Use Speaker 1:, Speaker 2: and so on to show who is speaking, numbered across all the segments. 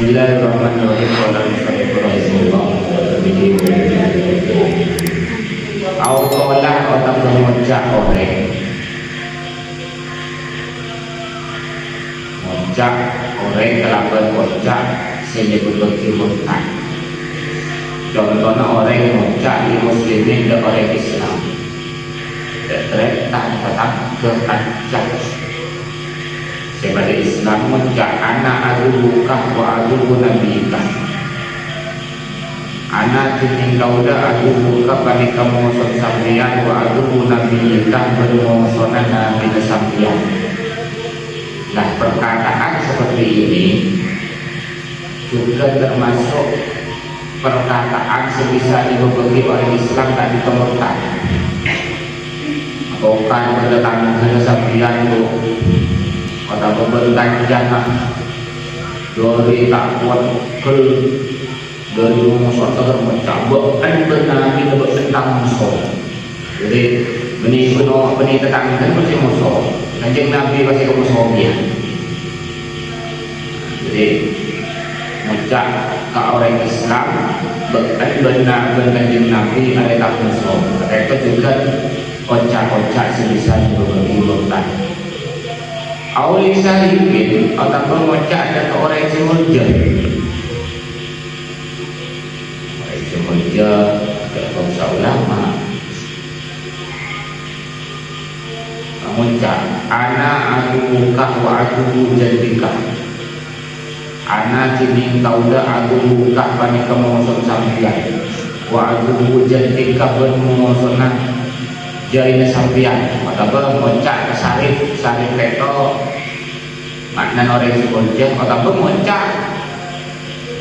Speaker 1: Bismillahirrahmanirrahim. Autolah otak mengucap orang ngucap orang kelakuan ngucap sehingga berbagi murtad. Contohnya orang yang ngucap di muslimin dan orang Islam tak tetap keacak. Sebagai Islam ngucap anak aduhukah wa aduhu nabiyikah, anak tining kauda aduhukah bani kamu sampian wa aduhu nabiyikah bermosonan nabi sampian. Nah, perkataan seperti ini juga termasuk perkataan sebisa dibagi oleh Islam tak ditemukan. Bukan berdatang ke sampian tu kata pembentan jannah dari tak kuat ke dari musuh tegar mencabut benar kita bertentang musuh. Jadi benih tetang kan masih musuh, kanjeng Nabi masih ke musuh dia. Jadi mengucap ke orang Islam benar kanjeng Nabi ada tak musuh. Itu juga kocak-kocak sebisa berbagi bertan. Awli sahibin atau mengucap ada orang yang semurja. Orang yang semurja ada bangsa ulama mengucap anak aduhukah wa aduhu jadikah, anak tining kauda aduhukah bani kemoson sampian wa aduhu jadikah bermosonan jari sampian. Atau mengucap ke sarif itu makna orang seboleh. Atau mengucap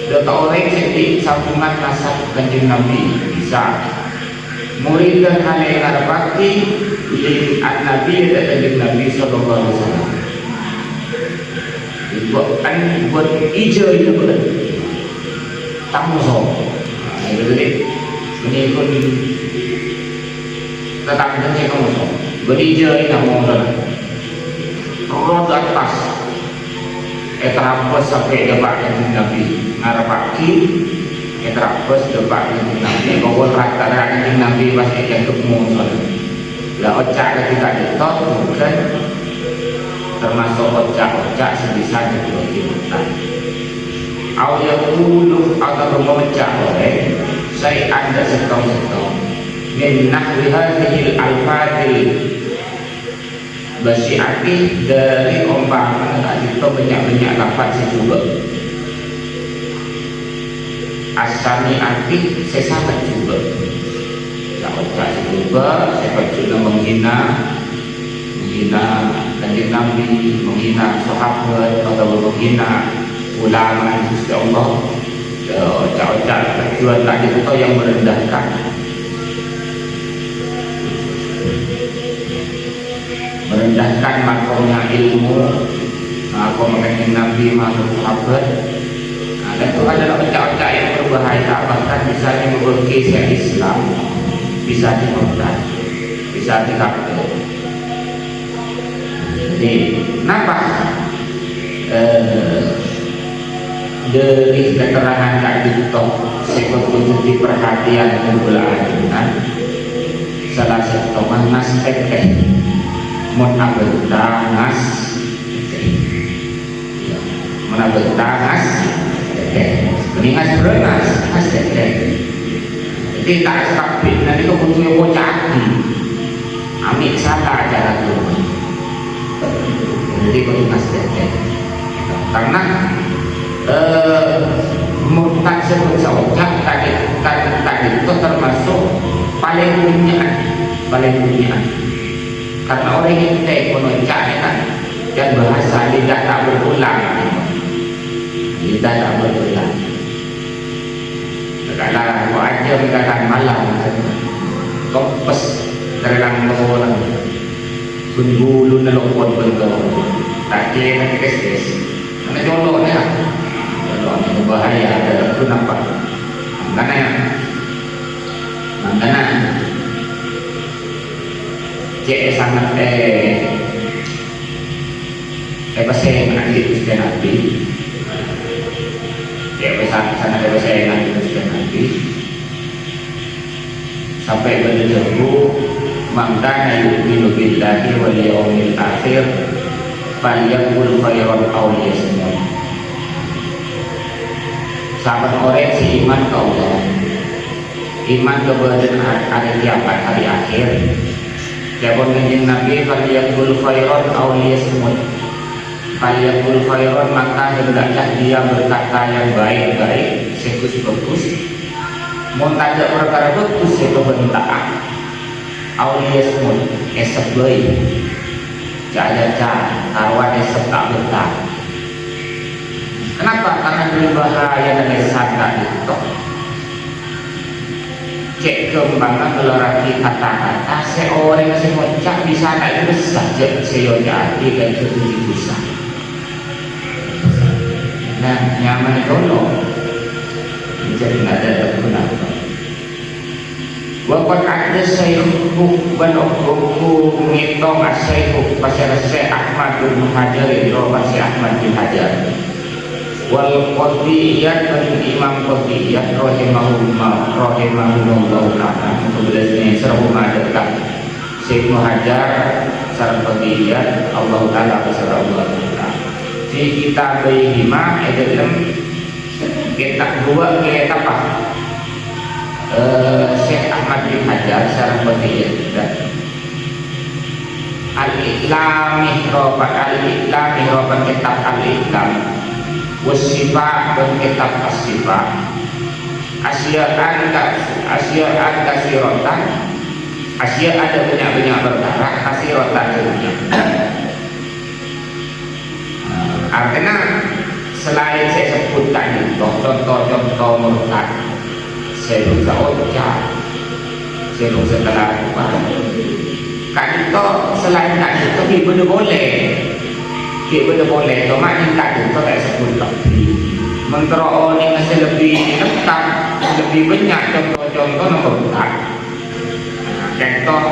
Speaker 1: data orang sedih sambungan nasab kanjeng Nabi bisa murid dan hal yang ada bakti di Nabi dan kanjeng Nabi sallallahu alaihi wasallam. Buat hijau itu betul tamu so. Itu tadi menyikut tetangga kamu so berija ini kamu roda atas terapos sampai depan kanjeng Nabi ngarep pagi terapos depan kanjeng Nabi bahwa rata kanjeng Nabi pasti jatuh musuh lah. Ocak ketika ditok bukan termasuk ocak-ocak sebisa dibagi hutan awal yang dulu atau memecah oleh saya anda setong-setong min nahwi hadhil al-fadil basi'ati dari umpama itu banyak-banyak lafaz juga asami arti sesama juga tak ucap juga saya juga menghina kanjeng Nabi, menghina sahabat atau menghina ulama Gusti Allah. Ucap-ucap tujuan tadi itu yang merendahkan, makomnya ilmu, makom kanjeng Nabi, makom sahabat. Dan itu adalah ucap-ucap yang berbahaya, bahkan bisa merugi Islam, bisa dimurtad, bisa dikafir. Jadi, kenapa dari keterangan tadi itu sekot menjadi perhatian dan belahan salah satu nas tekeh menabetangas meningas berenas nas tekeh. Jadi tak sekapit nanti kebutuhan bocah ambil salah cara itu. Jadi petugas tekeh karena murtad sebut ucap tadi itu termasuk paling punya karena orang yang tidak mengucap kan dan bahasa lidah tak berulang kadang kau aja kadang malam kompes terang orang bulu nelokon bentuk tak kira kes karena joloknya berbahaya dalam itu nampak makanya cek sangat pasal yang nanti Nabi ya pesan-pesan ada bahasa enak itu sudah nanti sampai berdebu maka yu'minu billahi wal yawmil akhir falyaqul khairan aw liyasmut. Sahabat orang si iman ke Allah, iman kepada hari kiamat, hari akhir. Jawab kanjeng Nabi, falyaqul khairan aw liyasmut. Falyaqul khairan, maka hendaklah dia berkata yang baik-baik, bagus. Mau tak perkara bagus itu bentak. Aw liyasmut, esek baik. Jajan kawan esek tak bentak. Kenapa? Karena berbahaya dan lesan itu. Cek kembangnya meloraki kata-kata seorang yang semacam di sana itu saja seyonya dan ketujuh dosa. Nah, nyaman dulu jadi nggak ada guna. Wakat ada sayuku banokku ngitong asayuku pasal Syekh Ahmad bin Hajar di rumah Syekh Ahmad bin Hajar. Wal Qadiyat dan Imam Qadiyat rahimahullah ta'ala kemudian serahum dekat Syekh Muhajar sareng Qadiyat Allah ta'ala bersama di kitab Bihima dalam kitab dua kitab apa Syekh Ahmad bin Hajar sareng Qadiyat Al-Iqlam kitab Al-Iqlam wasifah dan kitab as-sifah asya'an kasirotan asya ada banyak-banyak perkara kasirotan sebenarnya. Artinya selain saya sebutkan itu contoh-contoh murtad saya bisa ucap saya bisa lakukan kan itu selain itu kita boleh kita boleh, cuma kita itu tak sebut lebih. Mentera ini masih lebih lengkap, lebih banyak contoh-contoh nomor contoh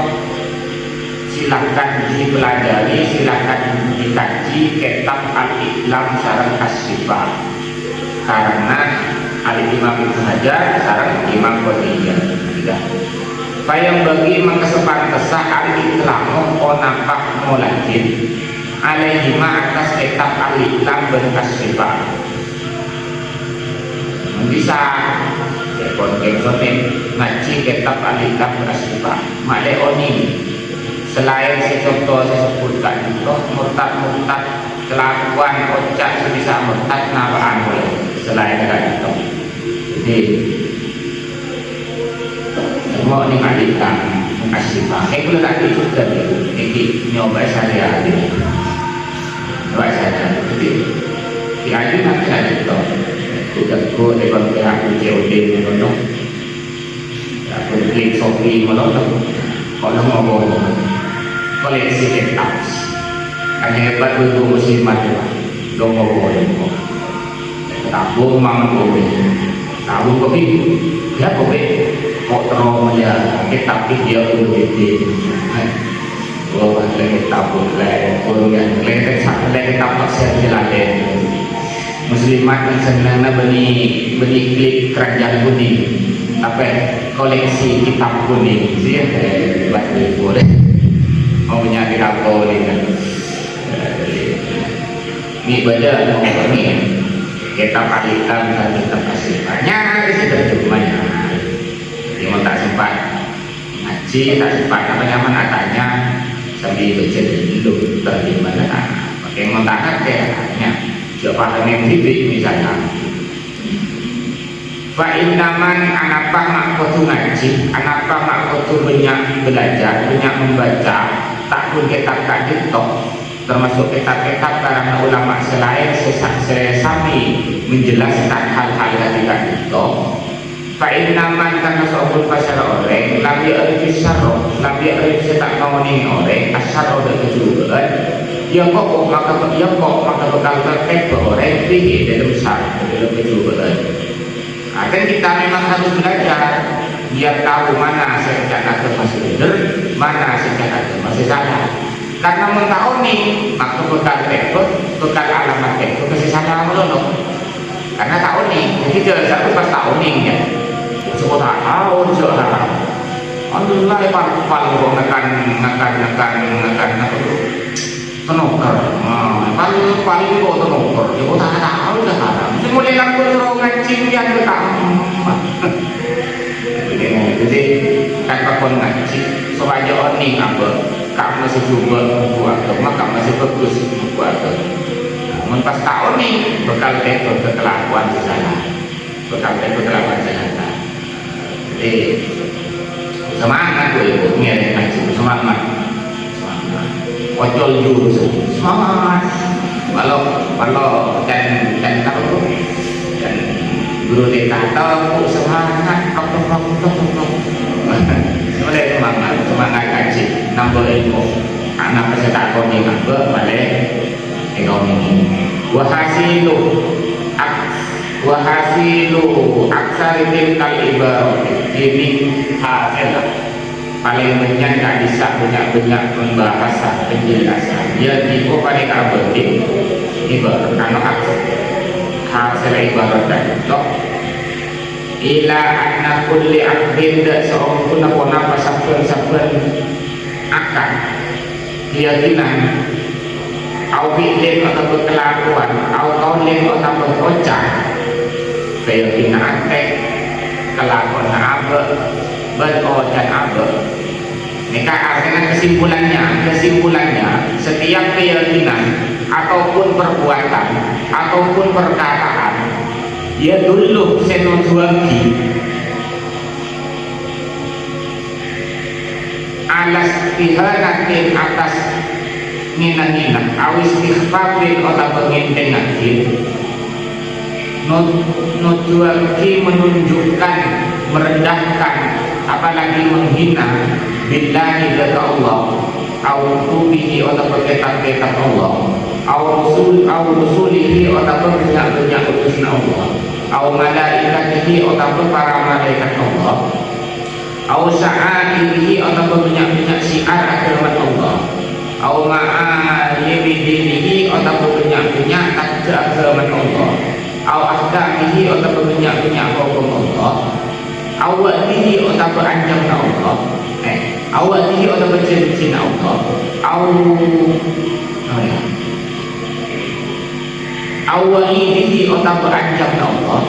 Speaker 1: silakan dipelajari, silakan dikaji kitab Al-Iqlam sareng As-Sifah. Karena Al-Imam Ibnu Hajar sareng Imam Qadiyah. Payang bagi mengkesepan kesah Al-Iqlam nampak mulajin alaihima atas kitab Al-Iqlam dan As-Sifah. Bisa ngaji kitab Al-Iqlam dan As-Sifah. Male oni selain contoh saya sebutkan itu murtad kelakuan ucap sebisa murtad nawaan selain itu. Jadi semua ini Al-Iqlam As-Sifah. Kalau tak juga ini nyoba saya ini. Nyoba saya jadi diaju nanti ada itu. Sudah go depan pihak COD menolong. Aku klik Shopee menolong. Kalau mau koleksi kitab. Hanya hebat dulu muslimat tu. Dong mau tabung mangan kopi. Tabung kopi. Ya kopi. Kok terong ya kitab dia dulu di. Oh, lagi tabung lagi. Kurang lagi kitab pasal jalan. Muslimat yang sebenarnya beni klik kerajaan kuning apa koleksi kitab kuning sih buat boleh mau punya kitab kuning kan ini baca ini kitab Al-Iqlam dan kitab As-Sifah banyak terjemahnya yang tak sempat ngaji tak sempat apa nyaman tanya sambil baca dulu terjemahnya pakai montakan kayaknya siapa yang titik misalnya fa'innaman anapa makkotu ngaji anapa makkotu banyak belajar banyak membaca tak pun kitab kajitok termasuk kitab-kitab karena ulama selain sesami menjelaskan hal-hal dari kajitok fa'innaman karena sohul pasal orang labi arifis syarroh labi arifis tak ngomongin orang asyarroh dan kejuruan yang kok maka bekal terkait orang tinggi dalam kejuruan. Akan kita memang harus belajar biar tahu mana secara agama masih benar, mana secara agama masih salah. Karena mengetahui nih maka bekal alamat teknik masih salah melulu. Karena tahu nih je satu pas tahun ni ya sebut tahun je haram Allah pal kok ngakan apa tu tenokar pal kok tenokar yo tak tahu dah haram semula lagu terus ngacing yang ke jadi kan kau ngaji soalnya oni apa kamu masih juga buat maka masih bagus buat mun pas tahun ni bekal itu kelakuan di sana bekal itu kelakuan di sana jadi semangat tu ibu ni ngaji semangat ojol jurus semangat kalau dan apa tu dan guru dia kata semangat boleh semangat ngaji nambah ilmu anak peserta kau ni nambah balik ekonomi wahasilu aksaritil kal ibarat ini hasil paling banyak tak bisa banyak pembahasan penjelasan jadi kau pada kabel ibarat karena hasil ibarat dan itu ila anna kulli abdin seorang pun apa saben akan keyakinan au fi'lin atau kelakuan au qaulin atau berucap keyakinan kelakuan apa berucap apa maka artinya kesimpulannya setiap keyakinan ataupun perbuatan ataupun perkataan dia dulu senujuanki alas tihanatin atas nina awis ikhfafin atau pengintengakin nujuanki menunjukkan merendahkan apalagi menghina billahi dari Allah au kubihi atau berketak-ketak Allah au rusulihi atau banyak utusan Allah au malaikatihi atau para malaikat Allah au sa'alihi atau banyak syiar agama Allah au ma'alimihi atau banyak agama Allah au ahkamihi atau banyak hukum Allah au wa'dihi atau anjam Allah au wa'dihi atau berjanji Allah awalihi atau beranjam Allah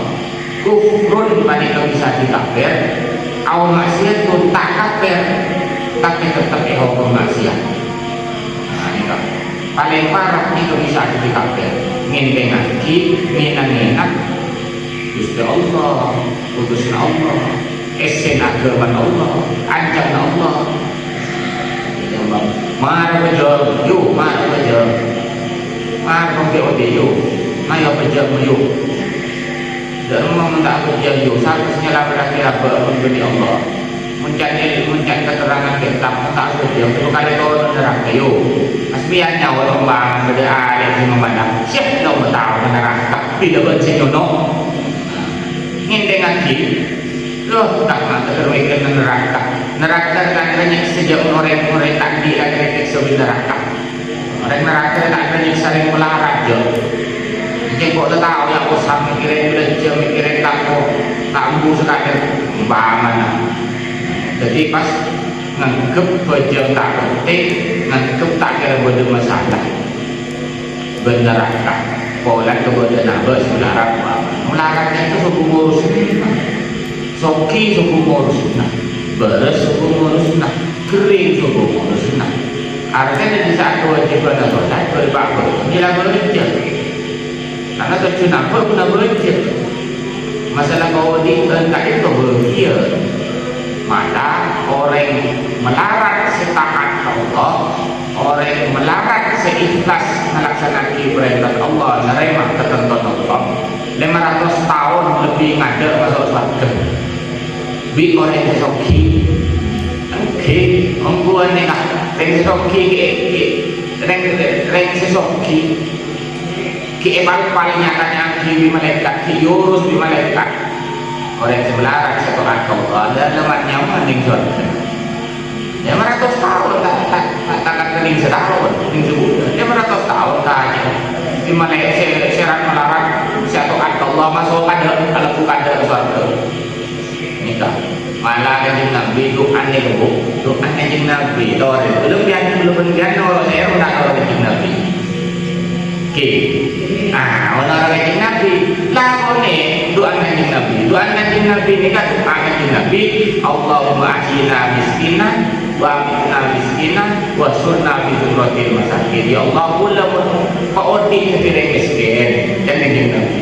Speaker 1: kufrun pada bisa dikafir aw maksiat tu tak kafir tapi tetap hukum maksiat ini kan paling parah itu bisa dikafir nginteng ngaji ngenak Gusti Allah putusan Allah esen agama Allah anjam Allah mari bejo yuk mari bejo mari bejo yuk ayo kerja yuk dan memang tak kerja yuk seharusnya lah berarti apa memberi Allah mencari keterangan kitab tak kerja itu kali kau neraka yuk asbiannya orang bang berada di memandang siap dah tahu neraka tidak bersenyono nginteng ngaji loh tak nak terwekil neraka kan banyak sejak orang tak diajarkan sebagai neraka orang neraka tak banyak saling melarat je mungkin kau tak tahu yang kau sama mikirin belajar mikirin tak ambu sekadar bangan jadi pas nganggep belajar tak penting nganggep tak kira benda masalah neraka pola kebenaran nabas melaratnya itu suku ngurus soki suku ngurus beres suku ngurus kering suku ngurus artinya di saat kewajiban sholat berbakar gila bekerja karena tujuan apa guna bekerja masalah kau di tak itu bekerja maka orang melarat setaat Allah orang melarat seikhlas melaksanakan perintah Allah menerima ketentuan Allah 500 tahun lebih ngada masuk surga bi orang sesoki oke ongkuan ni nak reng sesoki reng sesoki ki paling nyatanya ki malaikat ki yurus bi malaikat orang sebelah satu Allah dan lemaknya mending surga 500 tahun tak kening setahun kening sebulan 500 tahun saja di malaikat serat melarat satu kata Allah masuk ada kalau bukan ada suatu nikah malah kanjeng Nabi doa ni doa kanjeng Nabi doa belum biar orang saya nak orang kanjeng Nabi okey orang kanjeng Nabi lawan ni doa kanjeng Nabi ni kan doa kanjeng Nabi Allahumma atina miskinan wa amina miskinan wa surna bi dzurratil masakin ya Allah kula paudi ketirai miskin dan kanjeng Nabi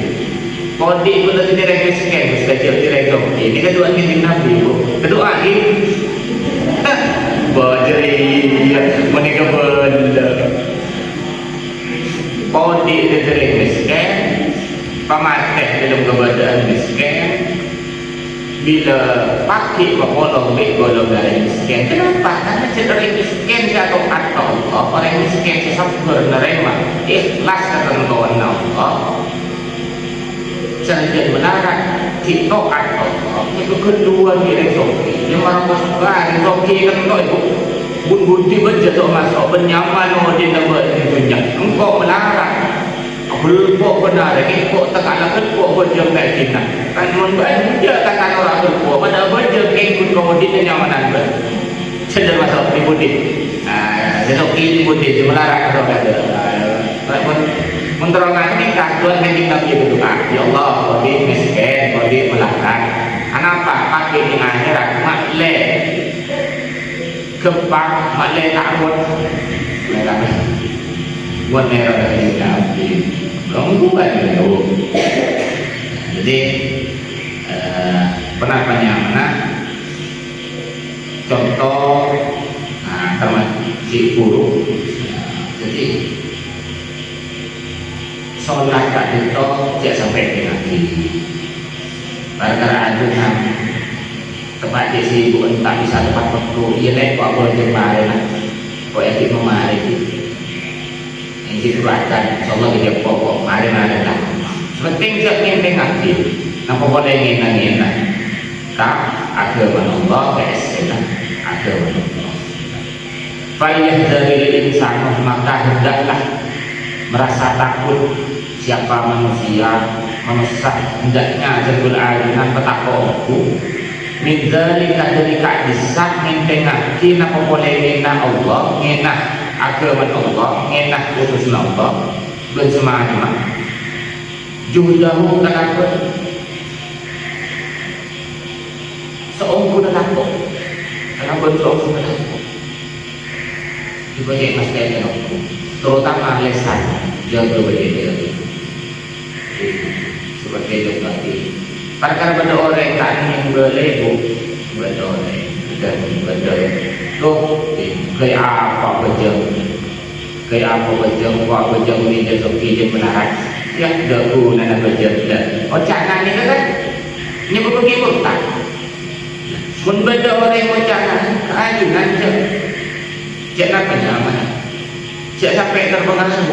Speaker 1: paudi kula ketirai miskin sekecil tirai tu ini kedua kanjeng Nabi kedua lagi bajri menika benda paudi ketirai miskin pamateh dalam keadaan miskin bila pakai golong dari miskin kenapa? Karena dari miskin jatuh kata Allah orang miskin sabar menerima ikhlas ketentuan Allah jangan melarang kita kata Allah itu kedua diri Zoki yang orang bersuka Zoki kan itu bun-bunti berjatuh masuk bernyaman di negara dunia engkau melarang berbuat benar lagi kok tak ada berbuat berjam baik kita kan membaca kata orang berbuat pada baca kengkut kemudian nyamanan ber sedang masuk di budi besok ini budi melarang kalau ada menterangkan kita Tuhan kanjeng Nabi berdoa ya Allah bagi miskin bagi melarang kenapa pakai di akhirat makle kebak makle takut melarang buat merah dari Nabi kamu bukan itu jadi penampaknya mana contoh termasuk guru jadi sholat tak itu tidak sampai ke Nabi gara-gara ada tempat di sini bukan tak bisa tempat waktu ia lain kok boleh jemaah kok yang kita memari dikuatkan insyaallah dia pokok mari lah penting dia penting hati napa boleh ngene ka agama Allah keselan agama Allah falyahdharil insanu maka hendaklah merasa takut siapa manusia hendaknya jadul adunan petakoku min dzalika dari kadisah ngentengake napa boleh ngena Allah ngena agama Allah ngenah utus Allah bersemacam juhdahu kenapa seumur kenapa kenapa seumur kenapa dibaca mas kaya terutama lesan jaga berbeda sebagai dokter perkara pada orang tak ingin berlebu pada orang dan pada loh kayak apa bejeng ni dia Zoki dia menarik ya dagu nana bejeng dah oh jangan ni kan ni pergi tak pun beda orang yang jangan keajunan cek apa nyaman cek sampai terpengaruh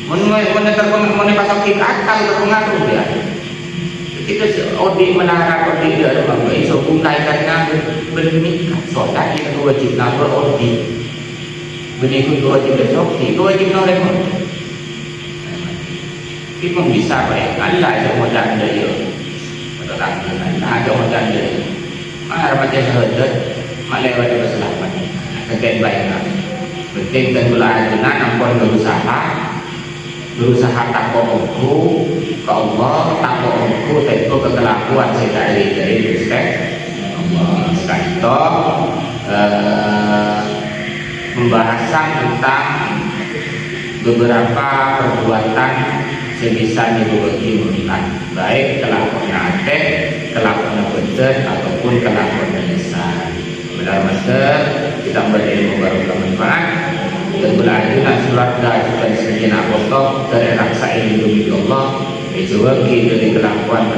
Speaker 1: mun pasal kita akal terpengaruh dia kita audit melarang audit dia ada apa iso kulaikan dengan bernikah solat yang wajib nak audit benih itu wajib besok itu wajib normal kita bisa baik Allah yang modal dia betul tak ada modal dia mana macam sahaja mak lewat dia berselamat kekait baiklah penting dan gula ajunan ampun berusaha takwa ke Allah takwa tentu kekelakuan sekali dari respect Allah sekali pembahasan tentang beberapa perbuatan sebisa dibagi mutlak baik kelakuan akeh kelakuan betul ataupun kelakuan lisan benar-benar kita berilmu baru bermanfaat dan belajar surga juga disebutkan Allah dari raksa ini Allah dijawabki dari kelakuan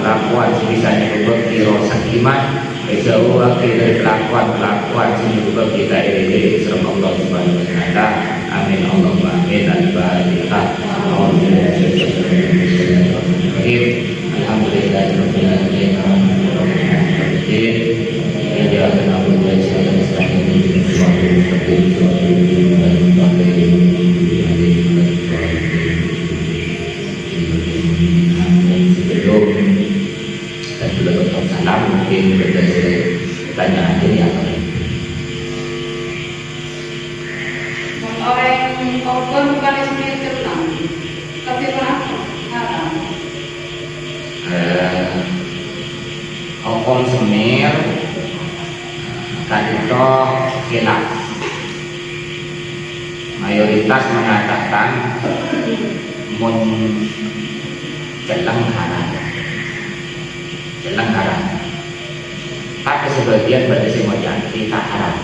Speaker 1: sebisanya berbagi rasa iman dijawabki dari kelakuan sini kita ini serta Allah subhanahu wa ta'ala amin Allahumma amin al-fatihah alhamdulillahirabbil alamin ya na'budu wa nasta'in ihdinas Islam mungkin kita tanya aja ya.
Speaker 2: Orang korban bukan semir tenang, tapi kenapa? Haram.
Speaker 1: Hukum semir kadito khilaf. Mayoritas mengatakan mun jelang haram. Jelang haram. Tapi sebagian berarti mau janji tak haram.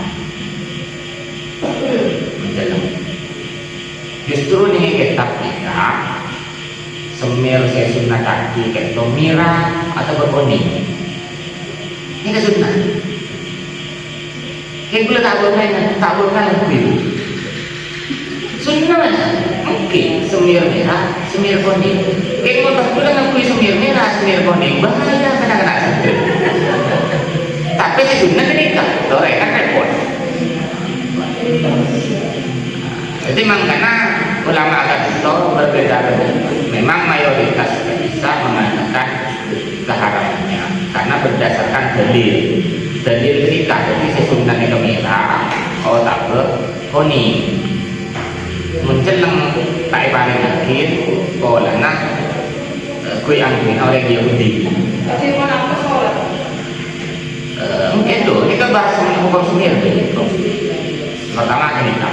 Speaker 1: Menjelang. Justru nih kitab kita semir sesunnah kaki kayak mira atau berkuning. Ini kan sunnah. Kayak boleh tak boleh lebih. Sunnah mungkin semir merah, semir kuning. Kayak mau tak boleh ngakui semir merah, semir kuning. Bahaya kena sakit. Tapi sunnah ketika, dorek kan repot. Jadi makanya ulama agak itu berbeda. Memang mayoritas bisa mengatakan keharamannya karena berdasarkan dalil kita. Jadi sesunnahnya kemira, tak berkuning. Menjelang tak paling yakin, kolana kui angin orang Yahudi.
Speaker 2: Tapi mana apa sholat?
Speaker 1: Itu kita bahas mengenai hukum semir. Pertama kita.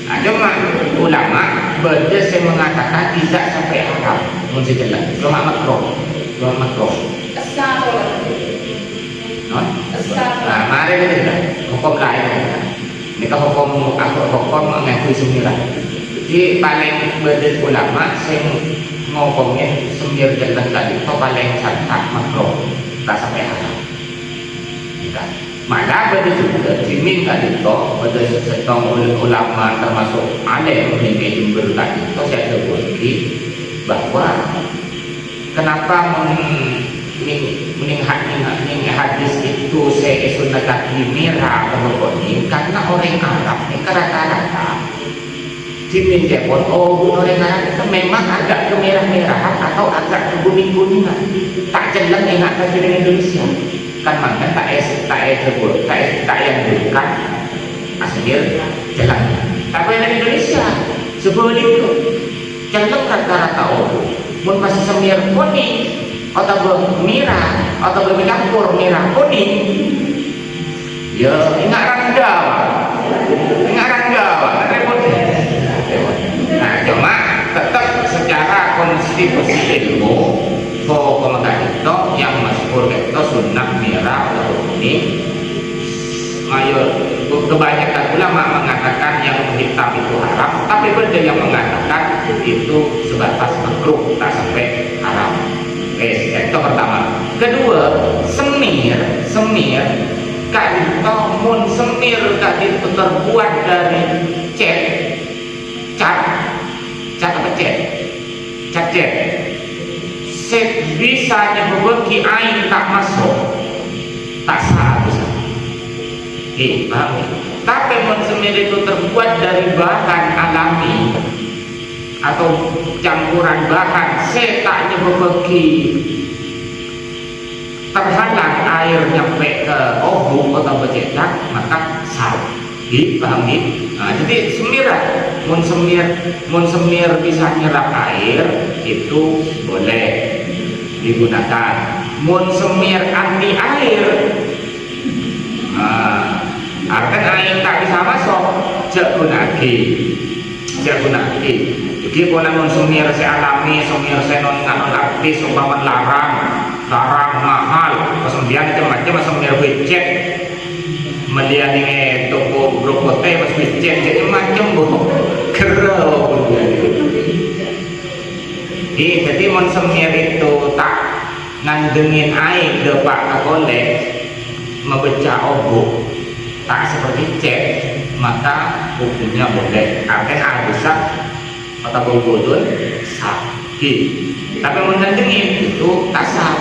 Speaker 1: Nah, cuma ulama berdasar mengatakan tidak sampai haram, mesti jelas. Cuma makruh.
Speaker 2: Esah sholat.
Speaker 1: Nah, mari kita hukum lain. Ini hukum mengakui sembilan. Jadi paling berdasar ulama sing ngomongin semir jelas tadi itu paling sangat makruh, tak sampai haram. Maka pada juga jimin tadi itu pada setong ulama termasuk ada yang memiliki jumber tadi itu saya terbukti bahwa kenapa mening hadis itu saya sunnah kaki merah atau kuning karena orang Arab ini rata-rata jimin jepon orang Arab itu memang agak kemerah-merahan atau agak kekuning-kuningan tak jelas ingat di Indonesia. Kan makanya tak yang bukan asmir jalan. Tapi yang Indonesia sebaliknya jalan rata-rata mun masih semir kuning atau merah atau bercampur merah kuning. Ya ingat rangga, repot. Nah cuma tetap secara konstitusi ilmu hukum itu yang masyhur itu sunnah merah atau kuning. Kebanyakan ulama mengatakan yang hitam itu haram, tapi ada yang mengatakan itu sebatas makruh, tak sampai haram. Oke, itu pertama. Kedua, semir kadito mun semir kadito terbuat dari cat bisanya beberki air tak masuk tak sah bisa. Paham? Tapi semir itu terbuat dari bahan alami atau campuran bahan setaknya beberki terhalang air nyampe ke obuk atau bercetak maka sah. Paham? Nah, jadi mun semir bisa nyerap air itu boleh digunakan. Mun semir anti air, artinya air tak bisa masuk, gunaki. Jadi kalau mun semir alami, semir non aktif, umpama larang mahal, kemudian itu macam semir becek, melihat toko brokote pas becek, jadi macam kerau. Jadi mun semir itu tak ngandengin air depak kekolek memecah obuk tak seperti cat maka hukumnya boleh. Artinya air besar atau bobodon sah. Tapi mun ngandengin itu tak sah.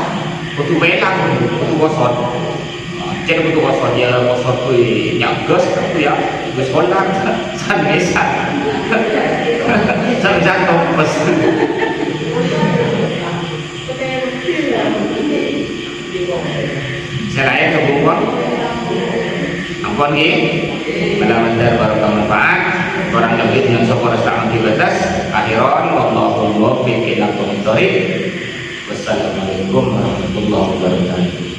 Speaker 1: Butuh belang, butuh gosot. Cat butuh gosot ya gosot kui nyages itu ya gus kolam sanesa. Sanjang topes. Selain kebungkon ampun nggih mudah-mudahan barokah manfaat barang lebih yang syukur sama batas akhiran wallahu muwaffiq ila aqwamit thoriq. Wassalamualaikum warahmatullahi wabarakatuh.